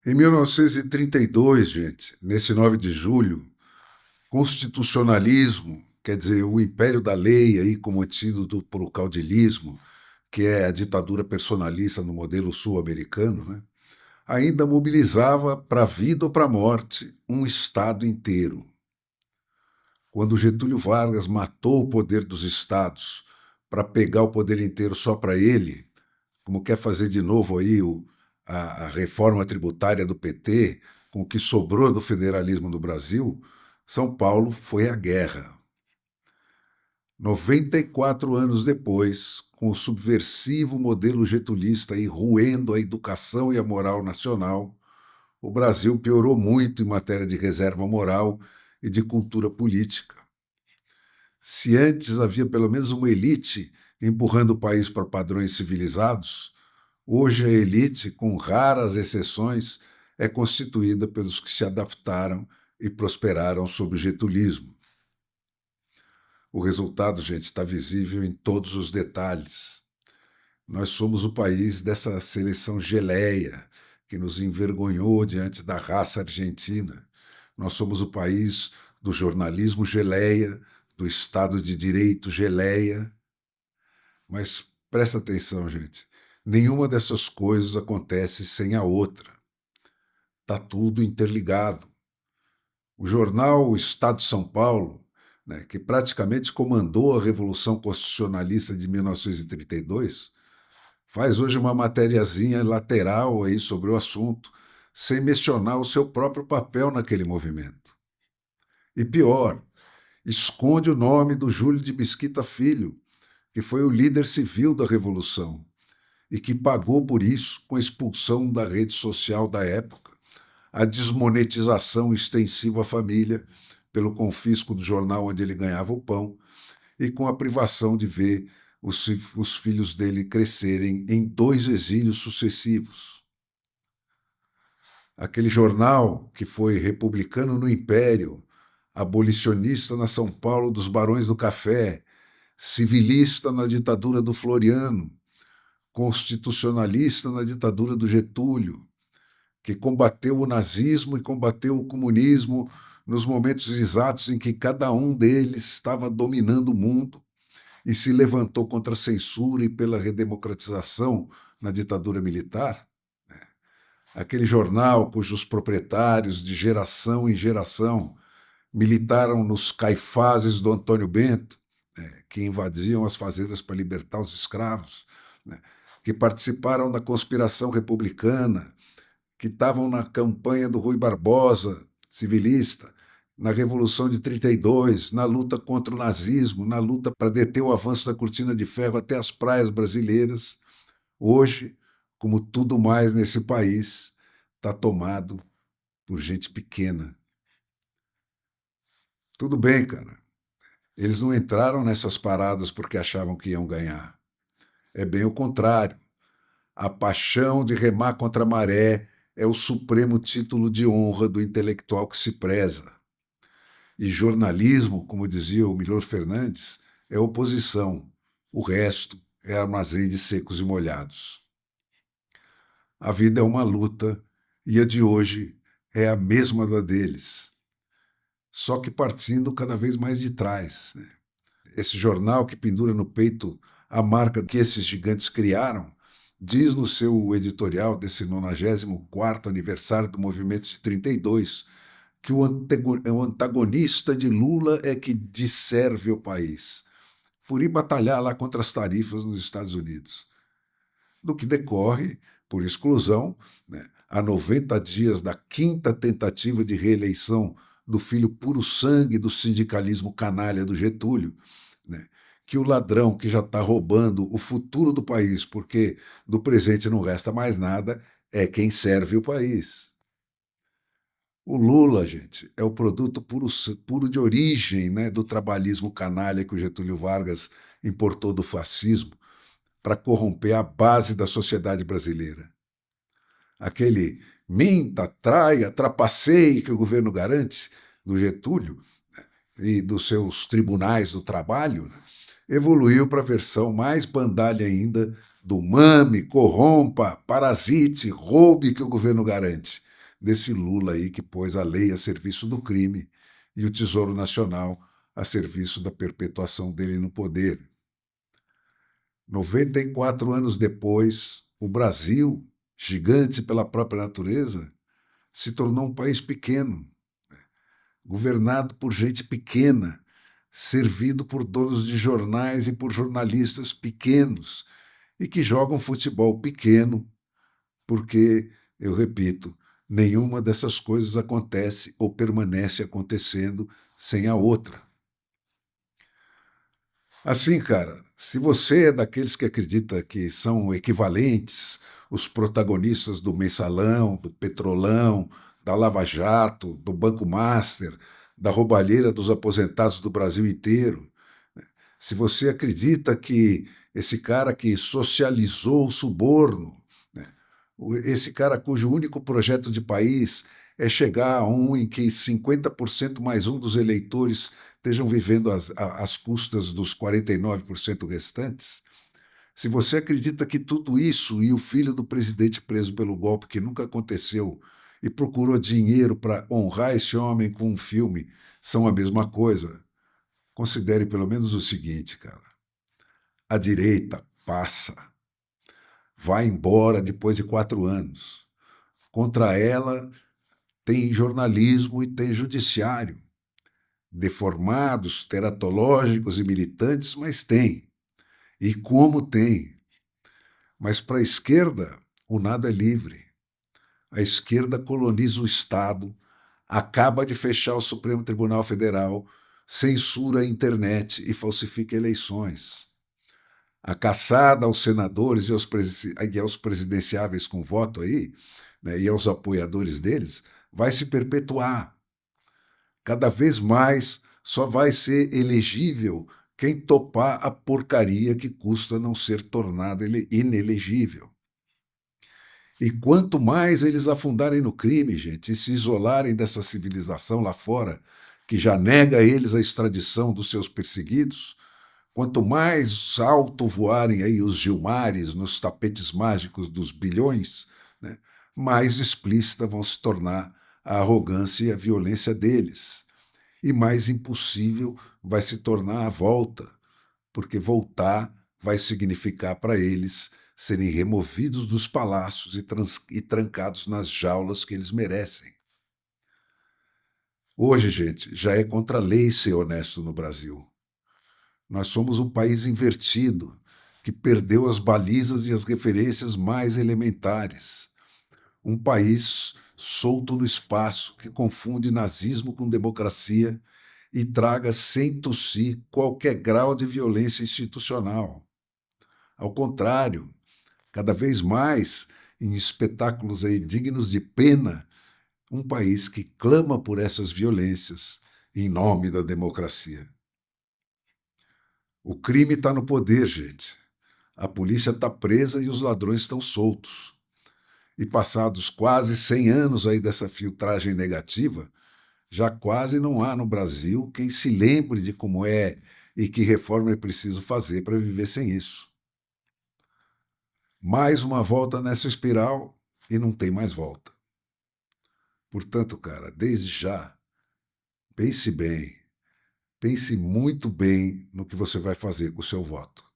Em 1932, gente, nesse 9 de julho, constitucionalismo, quer dizer, o império da lei, aí como antídoto para o caudilismo, que é a ditadura personalista no modelo sul-americano, né, ainda mobilizava para a vida ou para a morte um Estado inteiro. Quando Getúlio Vargas matou o poder dos Estados para pegar o poder inteiro só para ele, como quer fazer de novo aí a reforma tributária do PT, com o que sobrou do federalismo no Brasil, São Paulo foi à guerra. 94 anos depois, com o subversivo modelo getulista aí roendo a educação e a moral nacional, o Brasil piorou muito em matéria de reserva moral e de cultura política. Se antes havia pelo menos uma elite empurrando o país para padrões civilizados, hoje a elite, com raras exceções, é constituída pelos que se adaptaram e prosperaram sob o getulismo. O resultado, gente, está visível em todos os detalhes. Nós somos o país dessa seleção geleia que nos envergonhou diante da raça argentina. Nós somos o país do jornalismo geleia, do Estado de Direito geleia. Mas presta atenção, gente. Nenhuma dessas coisas acontece sem a outra. Está tudo interligado. O jornal O Estado de São Paulo, né, que praticamente comandou a Revolução Constitucionalista de 1932, faz hoje uma matériazinha lateral aí sobre o assunto, sem mencionar o seu próprio papel naquele movimento. E pior, esconde o nome do Júlio de Mesquita Filho, que foi o líder civil da Revolução e que pagou por isso com a expulsão da rede social da época, a desmonetização extensiva à família pelo confisco do jornal onde ele ganhava o pão e com a privação de ver os filhos dele crescerem em 2 exílios sucessivos. Aquele jornal que foi republicano no Império, abolicionista na São Paulo dos Barões do Café, civilista na ditadura do Floriano, constitucionalista na ditadura do Getúlio, que combateu o nazismo e combateu o comunismo nos momentos exatos em que cada um deles estava dominando o mundo e se levantou contra a censura e pela redemocratização na ditadura militar. Aquele jornal cujos proprietários, de geração em geração, militaram nos caifases do Antônio Bento, que invadiam as fazendas para libertar os escravos, que participaram da conspiração republicana, que estavam na campanha do Rui Barbosa, civilista, na Revolução de 32, na luta contra o nazismo, na luta para deter o avanço da cortina de ferro até as praias brasileiras. Hoje, como tudo mais nesse país, está tomado por gente pequena. Tudo bem, cara. Eles não entraram nessas paradas porque achavam que iam ganhar. É bem o contrário. A paixão de remar contra a maré é o supremo título de honra do intelectual que se preza. E jornalismo, como dizia o Milor Fernandes, é oposição. O resto é armazém de secos e molhados. A vida é uma luta e a de hoje é a mesma da deles, só que partindo cada vez mais de trás, né? Esse jornal que pendura no peito a marca que esses gigantes criaram, diz no seu editorial desse 94º aniversário do movimento de 32, que o antagonista de Lula é que disserve o país, por ir batalhar lá contra as tarifas nos Estados Unidos. Do que decorre, por exclusão, né, a 90 dias da 5ª tentativa de reeleição do filho puro sangue do sindicalismo canalha do Getúlio, né, que o ladrão que já está roubando o futuro do país, porque do presente não resta mais nada, é quem serve o país. O Lula, gente, é o produto puro de origem, né, do trabalhismo canalha que o Getúlio Vargas importou do fascismo para corromper a base da sociedade brasileira. Aquele minta, traia, trapaceie que o governo garante do Getúlio, né, e dos seus tribunais do trabalho, né, evoluiu para a versão mais bandalha ainda do mame, corrompa, parasite, roube que o governo garante, desse Lula aí que pôs a lei a serviço do crime e o Tesouro Nacional a serviço da perpetuação dele no poder. 94 anos depois, o Brasil, gigante pela própria natureza, se tornou um país pequeno, governado por gente pequena, servido por donos de jornais e por jornalistas pequenos e que jogam futebol pequeno, porque, eu repito, nenhuma dessas coisas acontece ou permanece acontecendo sem a outra. Assim, cara, se você é daqueles que acredita que são equivalentes os protagonistas do Mensalão, do Petrolão, da Lava Jato, do Banco Master, da roubalheira dos aposentados do Brasil inteiro, se você acredita que esse cara que socializou o suborno, né, esse cara cujo único projeto de país é chegar a um em que 50% mais um dos eleitores estejam vivendo às custas dos 49% restantes, se você acredita que tudo isso e o filho do presidente preso pelo golpe que nunca aconteceu e procurou dinheiro para honrar esse homem com um filme são a mesma coisa, considere pelo menos o seguinte, cara. A direita passa, vai embora depois de 4 anos. Contra ela tem jornalismo e tem judiciário. Deformados, teratológicos e militantes, mas tem. E como tem. Mas para a esquerda, o nada é livre. A esquerda coloniza o Estado, acaba de fechar o Supremo Tribunal Federal, censura a internet e falsifica eleições. A caçada aos senadores e aos presidenciáveis com voto aí, né, e aos apoiadores deles, vai se perpetuar. Cada vez mais só vai ser elegível quem topar a porcaria que custa não ser tornada inelegível. E quanto mais eles afundarem no crime, gente, e se isolarem dessa civilização lá fora, que já nega a eles a extradição dos seus perseguidos, quanto mais alto voarem aí os Gilmares nos tapetes mágicos dos bilhões, né, mais explícita vão se tornar a arrogância e a violência deles. E mais impossível vai se tornar a volta, porque voltar vai significar para eles serem removidos dos palácios e trancados nas jaulas que eles merecem. Hoje, gente, já é contra a lei ser honesto no Brasil. Nós somos um país invertido, que perdeu as balizas e as referências mais elementares. Um país solto no espaço, que confunde nazismo com democracia e traga sem tossir qualquer grau de violência institucional. Ao contrário, cada vez mais, em espetáculos aí dignos de pena, um país que clama por essas violências em nome da democracia. O crime está no poder, gente. A polícia está presa e os ladrões estão soltos. E passados quase 100 anos aí dessa filtragem negativa, já quase não há no Brasil quem se lembre de como é e que reforma é preciso fazer para viver sem isso. Mais uma volta nessa espiral e não tem mais volta. Portanto, cara, desde já, pense bem, pense muito bem no que você vai fazer com o seu voto.